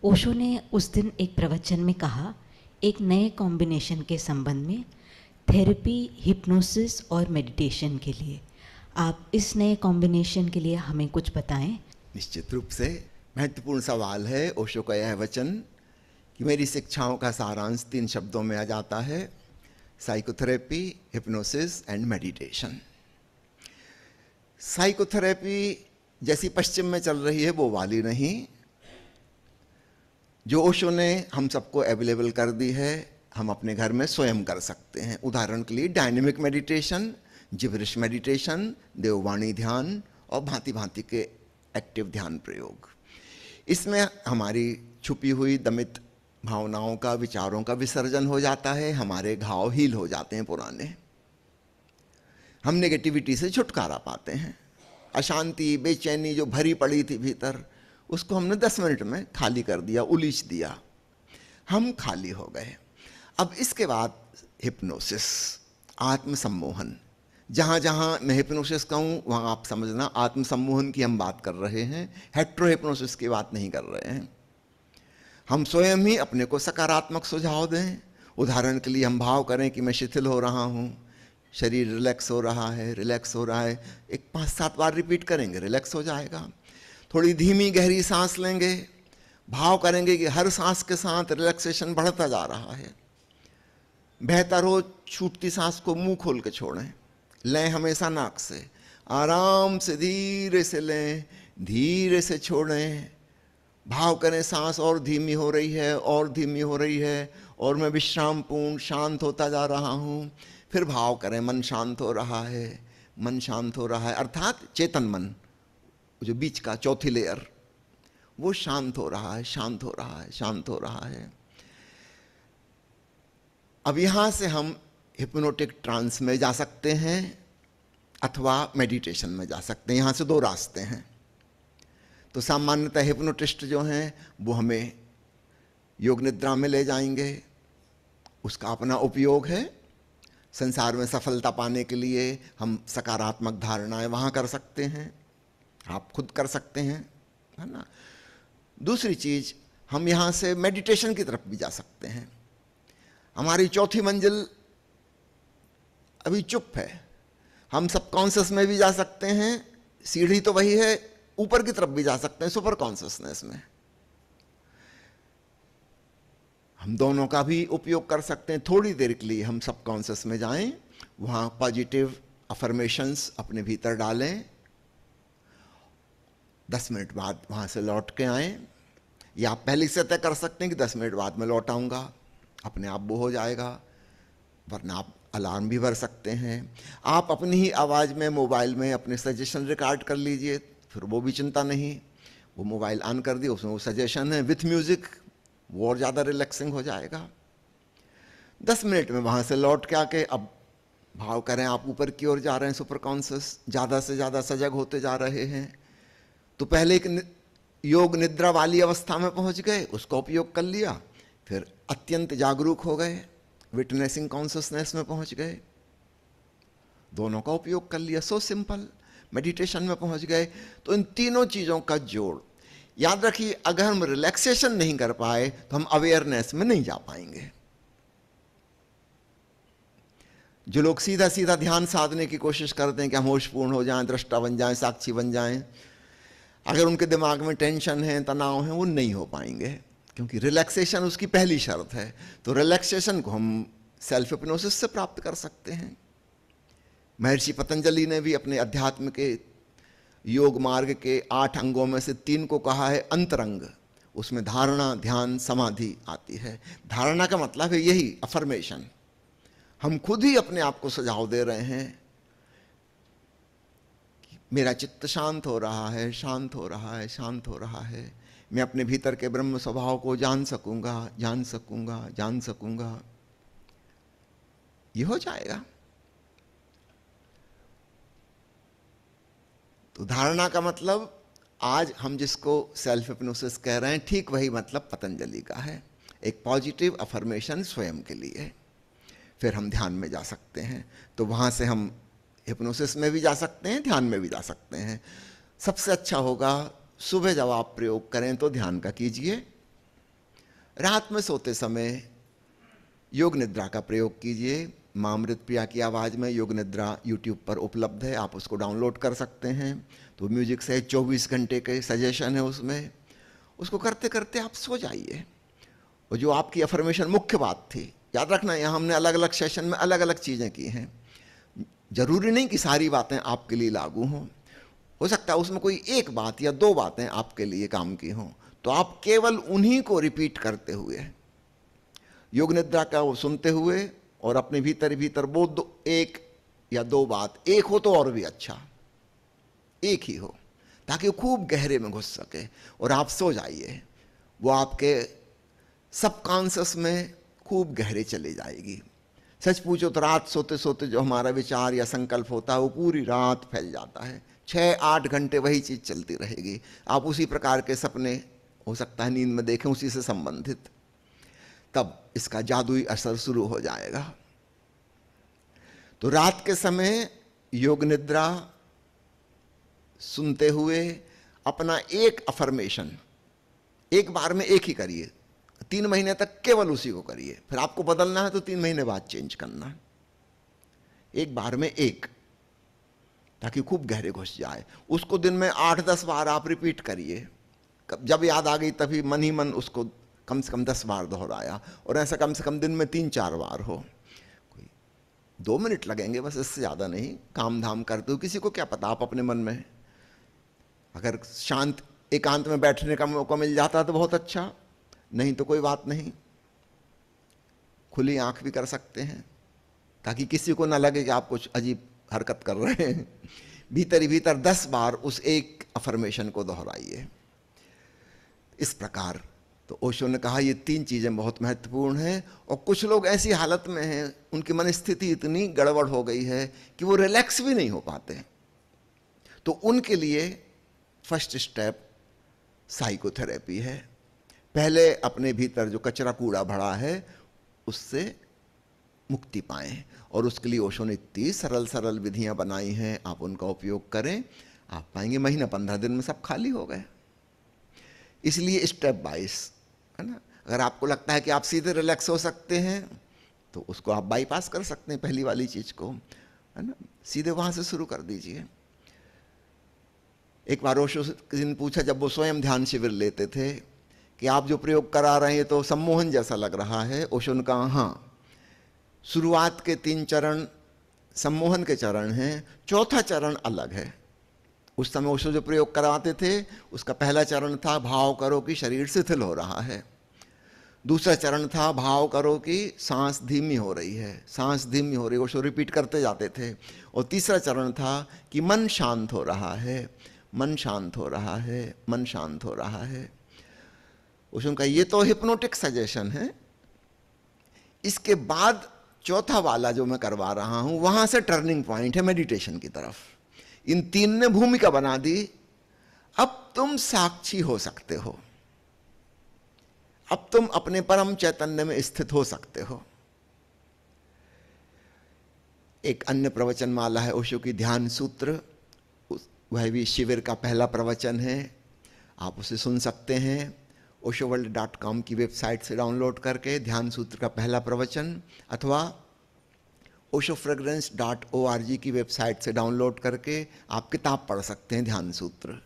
ओशो ने उस दिन एक प्रवचन में कहा, एक नए कॉम्बिनेशन के संबंध में, थेरेपी, हिप्नोसिस और मेडिटेशन के लिए। आप इस नए कॉम्बिनेशन के लिए हमें कुछ बताएं। निश्चित रूप से महत्वपूर्ण सवाल है। ओशो का यह वचन कि मेरी शिक्षाओं का सारांश 3 शब्दों में आ जाता है: psychotherapy, hypnosis and meditation. Psychotherapy जैसी पश्चिम में चल रही है वो वाली नहीं, जो ओशो ने हम सबको अवेलेबल कर दी है, हम अपने घर में स्वयं कर सकते हैं। उदाहरण के लिए डायनेमिक मेडिटेशन, जिब्रिश मेडिटेशन, देववाणी ध्यान और भांति भांति के एक्टिव ध्यान प्रयोग। इसमें हमारी छुपी हुई दमित भावनाओं का, विचारों का विसर्जन हो जाता है, हमारे घाव हील हो जाते हैं पुराने, हम नेगेटिविटी से छुटकारा पाते हैं। अशांति, बेचैनी जो भरी पड़ी थी भीतर, उसको हमने 10 मिनट में खाली कर दिया, उलीच दिया, हम खाली हो गए। अब इसके बाद हिप्नोसिस, आत्मसम्मोहन। जहाँ जहाँ मैं हिप्नोसिस कहूँ वहाँ आप समझना आत्मसम्मोहन की हम बात कर रहे हैं, हेट्रो हिप्नोसिस की बात नहीं कर रहे हैं। हम स्वयं ही अपने को सकारात्मक सुझाव दें। उदाहरण के लिए हम भाव करें कि मैं शिथिल हो रहा हूँ, शरीर रिलैक्स हो रहा है, रिलैक्स हो रहा है। एक 5-7 बार रिपीट करेंगे, रिलैक्स हो जाएगा। थोड़ी धीमी गहरी सांस लेंगे, भाव करेंगे कि हर सांस के साथ रिलैक्सेशन बढ़ता जा रहा है। बेहतर हो छूटती सांस को मुंह खोल के छोड़ें, लें हमेशा नाक से, आराम से धीरे से लें, धीरे से छोड़ें। भाव करें सांस और धीमी हो रही है, और धीमी हो रही है, और मैं विश्रामपूर्ण शांत होता जा रहा हूँ। फिर भाव करें मन शांत हो रहा है, मन शांत हो रहा है, अर्थात चेतन मन, जो बीच का चौथी लेयर, वो शांत हो रहा है, शांत हो रहा है, शांत हो रहा है। अब यहां से हम हिप्नोटिक ट्रांस में जा सकते हैं अथवा मेडिटेशन में जा सकते हैं। यहां से 2 रास्ते हैं। तो सामान्यतः हिप्नोटिस्ट जो हैं वो हमें योग निद्रा में ले जाएंगे, उसका अपना उपयोग है। संसार में सफलता पाने के लिए हम सकारात्मक धारणाएं वहां कर सकते हैं, आप खुद कर सकते हैं, है ना। दूसरी चीज, हम यहां से मेडिटेशन की तरफ भी जा सकते हैं। हमारी चौथी मंजिल अभी चुप है, हम सबकॉन्शियस में भी जा सकते हैं, सीढ़ी तो वही है, ऊपर की तरफ भी जा सकते हैं, सुपर कॉन्शियसनेस में। हम दोनों का भी उपयोग कर सकते हैं। थोड़ी देर के लिए हम सबकॉन्शियस में जाएं, वहां पॉजिटिव अफर्मेशंस अपने भीतर डालें, 10 मिनट बाद वहाँ से लौट के आएँ, या आप पहले से तय कर सकते हैं कि 10 मिनट बाद मैं लौट आऊँगा, अपने आप वो हो जाएगा। वरना आप अलार्म भी भर सकते हैं। आप अपनी ही आवाज़ में मोबाइल में अपने सजेशन रिकॉर्ड कर लीजिए, फिर वो भी चिंता नहीं, वो मोबाइल ऑन कर दिए, उसमें वो सजेशन है विथ म्यूज़िक, वो और ज़्यादा रिलैक्सिंग हो जाएगा। 10 मिनट में वहाँ से लौट के आके अब भाव करें आप ऊपर की ओर जा रहे हैं, सुपर कॉन्शियस, ज़्यादा से ज़्यादा सजग होते जा रहे हैं। तो पहले एक योग निद्रा वाली अवस्था में पहुंच गए, उसका उपयोग कर लिया, फिर अत्यंत जागरूक हो गए, विटनेसिंग कॉन्शियसनेस में पहुंच गए, दोनों का उपयोग कर लिया। So simple. मेडिटेशन में पहुंच गए। तो इन तीनों चीज़ों का जोड़, याद रखिए, अगर हम रिलैक्सेशन नहीं कर पाए तो हम अवेयरनेस में नहीं जा पाएंगे। जो लोग सीधा सीधा ध्यान साधने की कोशिश करते हैं कि हम होशपूर्ण हो जाएं, दृष्टा बन जाएं, साक्षी बन जाएं, अगर उनके दिमाग में टेंशन है, तनाव है, वो नहीं हो पाएंगे, क्योंकि रिलैक्सेशन उसकी पहली शर्त है। तो रिलैक्सेशन को हम सेल्फ हिप्नोसिस से प्राप्त कर सकते हैं। महर्षि पतंजलि ने भी अपने अध्यात्म के योग मार्ग के 8 अंगों में से 3 को कहा है अंतरंग। उसमें धारणा, ध्यान, समाधि आती है। धारणा का मतलब है यही अफर्मेशन, हम खुद ही अपने आप को सुझाव दे रहे हैं, मेरा चित्त शांत हो रहा है, शांत हो रहा है, शांत हो रहा है, मैं अपने भीतर के ब्रह्म स्वभाव को जान सकूंगा, जान सकूंगा, जान सकूंगा, ये हो जाएगा। तो धारणा का मतलब आज हम जिसको सेल्फ हिप्नोसिस कह रहे हैं, ठीक वही मतलब पतंजलि का है, एक पॉजिटिव अफर्मेशन स्वयं के लिए। फिर हम ध्यान में जा सकते हैं। तो वहाँ से हम हिप्नोसिस में भी जा सकते हैं, ध्यान में भी जा सकते हैं। सबसे अच्छा होगा सुबह जब आप प्रयोग करें तो ध्यान का कीजिए, रात में सोते समय योग निद्रा का प्रयोग कीजिए। माँ अमृत प्रिया की आवाज़ में योग निद्रा यूट्यूब पर उपलब्ध है, आप उसको डाउनलोड कर सकते हैं। तो म्यूजिक से 24 घंटे के सजेशन है उसमें, उसको करते करते आप सो जाइए। और जो आपकी अफर्मेशन मुख्य बात थी, याद रखना यहाँ हमने अलग अलग सेशन में अलग अलग चीज़ें की हैं, जरूरी नहीं कि सारी बातें आपके लिए लागू हों, हो सकता है उसमें कोई एक बात या दो बातें आपके लिए काम की हों, तो आप केवल उन्हीं को रिपीट करते हुए योग निद्रा का वो सुनते हुए और अपने भीतर भीतर वो एक या दो बात, एक हो तो और भी अच्छा, एक ही हो, ताकि वो खूब गहरे में घुस सके और आप सो जाइए। वो आपके सबकॉन्शियस में खूब गहरे चले जाएगी। सच पूछो तो रात सोते सोते जो हमारा विचार या संकल्प होता है वो पूरी रात फैल जाता है, 6-8 घंटे वही चीज़ चलती रहेगी। आप उसी प्रकार के सपने हो सकता है नींद में देखें, उसी से संबंधित, तब इसका जादुई असर शुरू हो जाएगा। तो रात के समय योग निद्रा सुनते हुए अपना एक अफर्मेशन एक बार में एक ही करिए, 3 महीने तक केवल उसी को करिए, फिर आपको बदलना है तो 3 महीने बाद चेंज करना है। एक बार में एक, ताकि खूब गहरे घुस जाए। उसको दिन में 8-10 बार आप रिपीट करिए, जब याद आ गई तभी मन ही मन उसको कम से कम 10 बार दोहराया, और ऐसा कम से कम दिन में 3-4 बार हो। कोई 2 मिनट लगेंगे बस, इससे ज़्यादा नहीं। काम धाम करते हो, किसी को क्या पता, आप अपने मन में अगर शांत एकांत में बैठने का मौका मिल जाता तो बहुत अच्छा, नहीं तो कोई बात नहीं, खुली आंख भी कर सकते हैं, ताकि किसी को ना लगे कि आप कुछ अजीब हरकत कर रहे हैं। भीतर ही भीतर 10 बार उस एक अफर्मेशन को दोहराइए। इस प्रकार तो ओशो ने कहा ये 3 चीज़ें बहुत महत्वपूर्ण हैं। और कुछ लोग ऐसी हालत में हैं, उनकी मनस्थिति इतनी गड़बड़ हो गई है कि वो रिलैक्स भी नहीं हो पाते, तो उनके लिए फर्स्ट स्टेप साइकोथेरेपी है। पहले अपने भीतर जो कचरा कूड़ा भरा है उससे मुक्ति पाएं, और उसके लिए ओशो ने इतनी सरल सरल विधियां बनाई हैं, आप उनका उपयोग करें, आप पाएंगे महीना 15 दिन में सब खाली हो गए। इसलिए स्टेप बाइस, है ना। अगर आपको लगता है कि आप सीधे रिलैक्स हो सकते हैं तो उसको आप बाईपास कर सकते हैं, पहली वाली चीज़ को, है ना, सीधे वहाँ से शुरू कर दीजिए। एक बार ओशो ने पूछा, जब वो स्वयं ध्यान शिविर लेते थे, कि आप जो प्रयोग करा रहे हैं तो सम्मोहन जैसा लग रहा है। ओशो ने कहा हाँ, शुरुआत के 3 चरण सम्मोहन के चरण हैं, चौथा चरण अलग है। उस समय ओशो जो प्रयोग कराते थे उसका पहला चरण था भाव करो कि शरीर शिथिल हो रहा है, दूसरा चरण था भाव करो कि सांस धीमी हो रही है, सांस धीमी हो रही है, ओशो रिपीट करते जाते थे, और तीसरा चरण था कि मन शांत हो रहा है, मन शांत हो रहा है, मन शांत हो रहा है। ओशो का ये तो हिप्नोटिक सजेशन है। इसके बाद चौथा वाला जो मैं करवा रहा हूं वहां से टर्निंग पॉइंट है मेडिटेशन की तरफ। इन 3 ने भूमिका बना दी, अब तुम साक्षी हो सकते हो, अब तुम अपने परम चैतन्य में स्थित हो सकते हो। एक अन्य प्रवचन माला है ओशो की ध्यान सूत्र, वह भी शिविर का पहला प्रवचन है, आप उसे सुन सकते हैं oshoworld.com की वेबसाइट से डाउनलोड करके, ध्यान सूत्र का पहला प्रवचन, अथवा oshofragrance.org की वेबसाइट से डाउनलोड करके आप किताब पढ़ सकते हैं ध्यान सूत्र।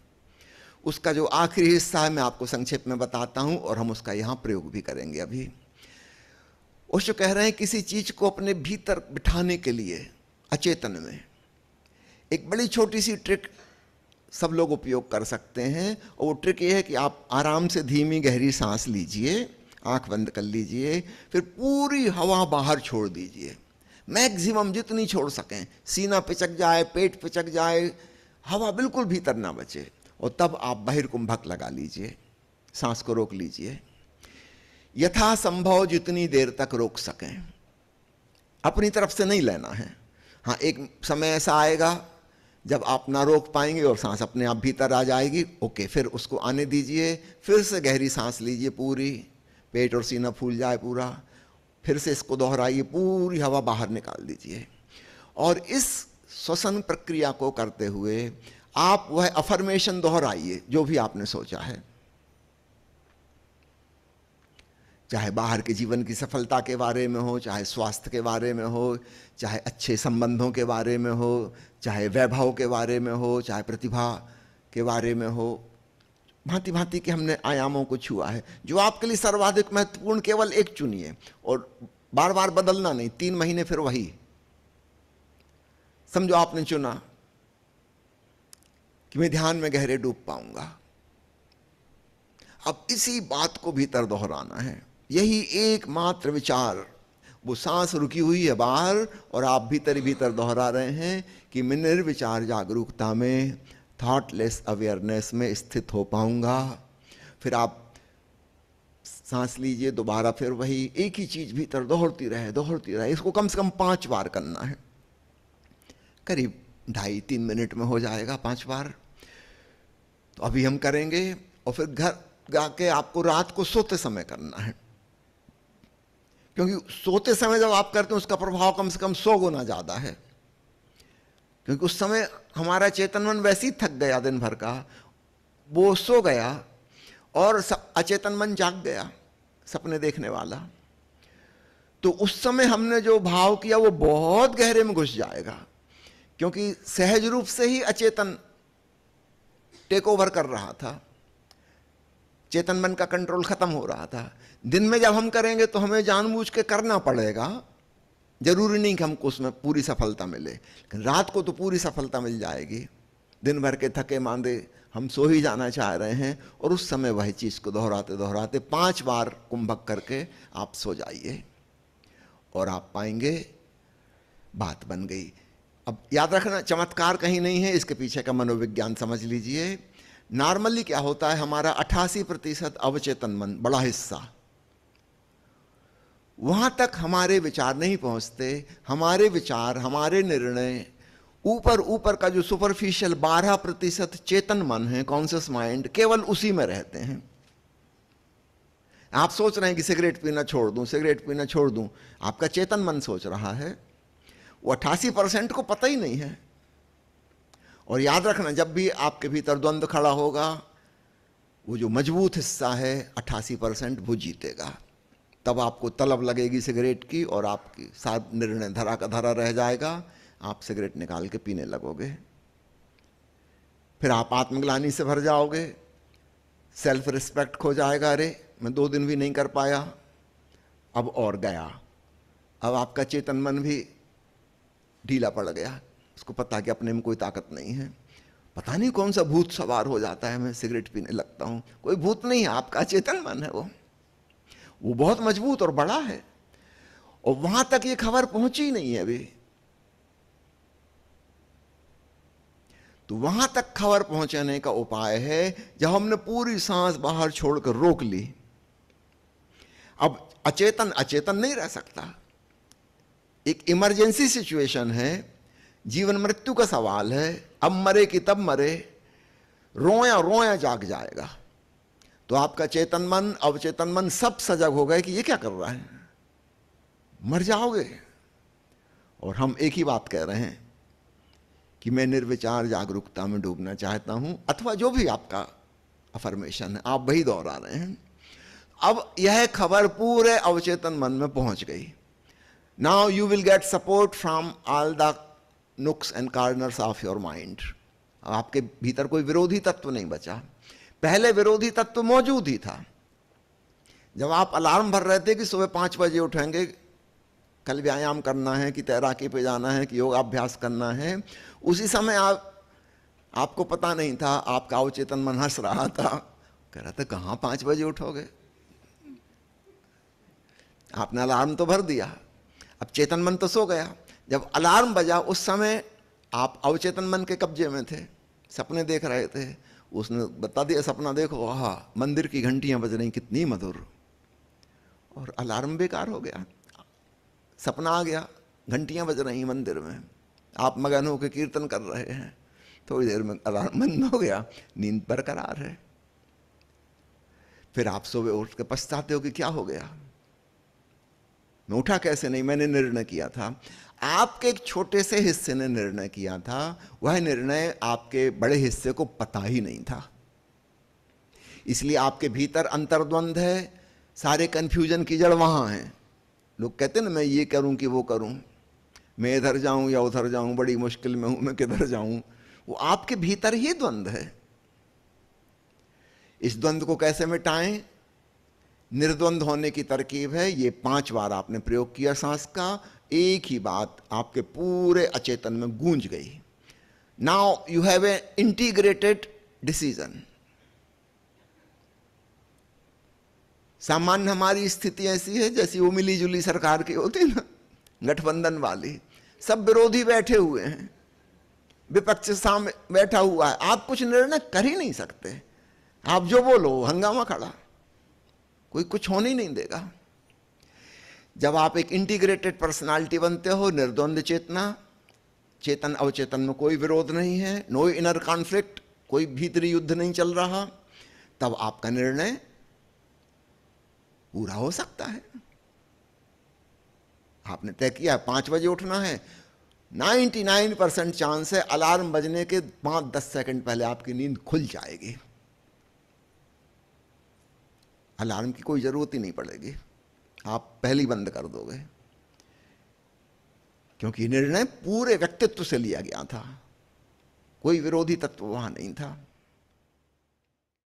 उसका जो आखिरी हिस्सा है मैं आपको संक्षेप में बताता हूं, और हम उसका यहाँ प्रयोग भी करेंगे। अभी ओशो कह रहे हैं किसी चीज को अपने भीतर बिठाने के लिए अचेतन में एक बड़ी छोटी सी ट्रिक सब लोग उपयोग कर सकते हैं, और वो ट्रिक ये है कि आप आराम से धीमी गहरी सांस लीजिए, आंख बंद कर लीजिए, फिर पूरी हवा बाहर छोड़ दीजिए, मैक्सिमम जितनी छोड़ सकें, सीना पिचक जाए, पेट पिचक जाए, हवा बिल्कुल भीतर ना बचे, और तब आप बहिर्कुंभक लगा लीजिए, सांस को रोक लीजिए, यथासंभव जितनी देर तक रोक सकें, अपनी तरफ से नहीं लेना है। हाँ, एक समय ऐसा आएगा जब आप ना रोक पाएंगे और सांस अपने आप भीतर आ जाएगी, ओके, फिर उसको आने दीजिए, फिर से गहरी सांस लीजिए, पूरी पेट और सीना फूल जाए पूरा, फिर से इसको दोहराइए, पूरी हवा बाहर निकाल दीजिए, और इस श्वसन प्रक्रिया को करते हुए आप वह अफर्मेशन दोहराइए जो भी आपने सोचा है। चाहे बाहर के जीवन की सफलता के बारे में हो, चाहे स्वास्थ्य के बारे में हो, चाहे अच्छे संबंधों के बारे में हो, चाहे वैभव के बारे में हो, चाहे प्रतिभा के बारे में हो, भांति भांति के हमने आयामों को छुआ है। जो आपके लिए सर्वाधिक महत्वपूर्ण केवल एक चुनिए और बार बार बदलना नहीं, 3 महीने फिर वही। समझो आपने चुना कि मैं ध्यान में गहरे डूब पाऊंगा, अब इसी बात को भीतर दोहराना है। यही एकमात्र विचार, वो सांस रुकी हुई है बाहर और आप भीतर ही भीतर दोहरा रहे हैं कि मैं निर्विचार जागरूकता में, थॉटलेस अवेयरनेस में स्थित हो पाऊंगा। फिर आप सांस लीजिए, दोबारा फिर वही एक ही चीज भीतर दोहरती रहे। इसको कम से कम 5 बार करना है, करीब 2.5-3 मिनट में हो जाएगा 5 बार। तो अभी हम करेंगे और फिर घर जाके आपको रात को सोते समय करना है, क्योंकि सोते समय जब आप करते हैं उसका प्रभाव कम से कम 100 गुना ज्यादा है, क्योंकि उस समय हमारा चेतन मन वैसे ही थक गया दिन भर का, वो सो गया और अचेतन मन जाग गया, सपने देखने वाला। तो उस समय हमने जो भाव किया वो बहुत गहरे में घुस जाएगा, क्योंकि सहज रूप से ही अचेतन टेक ओवर कर रहा था, चेतन मन का कंट्रोल खत्म हो रहा था। दिन में जब हम करेंगे तो हमें जानबूझ के करना पड़ेगा, जरूरी नहीं कि हमको उसमें पूरी सफलता मिले, लेकिन रात को तो पूरी सफलता मिल जाएगी। दिन भर के थके मांदे हम सो ही जाना चाह रहे हैं और उस समय वही चीज को दोहराते दोहराते 5 बार कुंभक करके आप सो जाइए और आप पाएंगे बात बन गई। अब याद रखना, चमत्कार कहीं नहीं है, इसके पीछे का मनोविज्ञान समझ लीजिए। नॉर्मली क्या होता है, हमारा 88% अवचेतन मन, बड़ा हिस्सा, वहां तक हमारे विचार नहीं पहुंचते। हमारे विचार, हमारे निर्णय, ऊपर ऊपर का जो सुपरफिशियल 12% चेतन मन है, कॉन्शियस माइंड, केवल उसी में रहते हैं। आप सोच रहे हैं कि सिगरेट पीना छोड़ दूं, सिगरेट पीना छोड़ दूं, आपका चेतन मन सोच रहा है, वो 88% को पता ही नहीं है। और याद रखना, जब भी आपके भीतर द्वंद्व खड़ा होगा, वो जो मजबूत हिस्सा है 88% वो जीतेगा। तब आपको तलब लगेगी सिगरेट की और आपकी साथ निर्णय धरा का धरा रह जाएगा, आप सिगरेट निकाल के पीने लगोगे। फिर आप आत्मग्लानि से भर जाओगे, सेल्फ रिस्पेक्ट खो जाएगा, अरे मैं 2 दिन भी नहीं कर पाया, अब और गया। अब आपका चेतन मन भी ढीला पड़ गया, उसको पता कि अपने में कोई ताकत नहीं है। पता नहीं कौन सा भूत सवार हो जाता है, मैं सिगरेट पीने लगता हूं। कोई भूत नहीं है, आपका चेतन मन है, वो बहुत मजबूत और बड़ा है, और वहां तक ये खबर पहुंची नहीं है अभी। तो वहां तक खबर पहुंचाने का उपाय है जब हमने पूरी सांस बाहर छोड़कर रोक ली। अब अचेतन अचेतन नहीं रह सकता, एक इमरजेंसी सिचुएशन है, जीवन मृत्यु का सवाल है, अब मरे कि तब मरे, रोया रोया जाग जाएगा। तो आपका चेतन मन, अवचेतन मन सब सजग हो गए कि ये क्या कर रहा है, मर जाओगे। और हम एक ही बात कह रहे हैं कि मैं निर्विचार जागरूकता में डूबना चाहता हूं, अथवा जो भी आपका अफर्मेशन है आप वही दोहरा रहे हैं। अब यह खबर पूरे अवचेतन मन में पहुंच गई। Now you will get support from all the nooks and corners of your mind। आपके भीतर कोई विरोधी तत्व नहीं बचा। पहले विरोधी तत्व मौजूद ही था। जब आप अलार्म भर रहे थे कि सुबह 5 बजे उठेंगे, कल व्यायाम करना है, कि तैराकी पे जाना है, कि योगाभ्यास करना है, उसी समय आपको पता नहीं था, आपका अवचेतन मन हंस रहा था, कह रहा था कहाँ 5 बजे उठोगे, आपने अलार्म तो भर दिया। अब चेतन मन तो सो गया। जब अलार्म बजा उस समय आप अवचेतन मन के कब्जे में थे, सपने देख रहे थे, उसने बता दिया सपना देखो, हाँ मंदिर की घंटियां बज रही, कितनी मधुर, और अलार्म बेकार हो गया। सपना आ गया, घंटियां बज रही मंदिर में, आप मगन होकर कीर्तन कर रहे हैं, थोड़ी देर में अलार्म बंद हो गया, नींद बरकरार है। फिर आप सुबह उठ के पछताते हो कि क्या हो गया, मैं उठा कैसे नहीं, मैंने निर्णय किया था। आपके एक छोटे से हिस्से ने निर्णय किया था, वह निर्णय आपके बड़े हिस्से को पता ही नहीं था। इसलिए आपके भीतर अंतर्द्वंद है, सारे कन्फ्यूजन की जड़ वहाँ है। लोग कहते हैं ना मैं ये करूँ कि वो करूँ, मैं इधर जाऊँ या उधर जाऊँ, बड़ी मुश्किल में हूँ, मैं किधर जाऊँ। वो आपके भीतर ही द्वंद्व है। इस द्वंद्व को कैसे मिटाएं? निर्द्वंद होने की तरकीब है, ये 5 बार आपने प्रयोग किया सांस का, एक ही बात आपके पूरे अचेतन में गूंज गई। Now you have a integrated decision. सामान्य हमारी स्थिति ऐसी है जैसी वो मिली जुली सरकार की होती ना, गठबंधन वाली, सब विरोधी बैठे हुए हैं, विपक्ष सामने बैठा हुआ है, आप कुछ निर्णय कर ही नहीं सकते। आप जो बोलो हंगामा खड़ा, कोई कुछ होने ही नहीं देगा। जब आप एक इंटीग्रेटेड पर्सनालिटी बनते हो, निर्द्वंद चेतना, चेतन अवचेतन में कोई विरोध नहीं है, नो इनर कॉन्फ्लिक्ट, कोई भीतरी युद्ध नहीं चल रहा, तब आपका निर्णय पूरा हो सकता है। आपने तय किया 5 बजे उठना है, 99% चांस है अलार्म बजने के 5-10 सेकंड पहले आपकी नींद खुल जाएगी। अलार्म की कोई जरूरत ही नहीं पड़ेगी, आप पहले ही बंद कर दोगे, क्योंकि निर्णय पूरे व्यक्तित्व से लिया गया था, कोई विरोधी तत्व वहां नहीं था।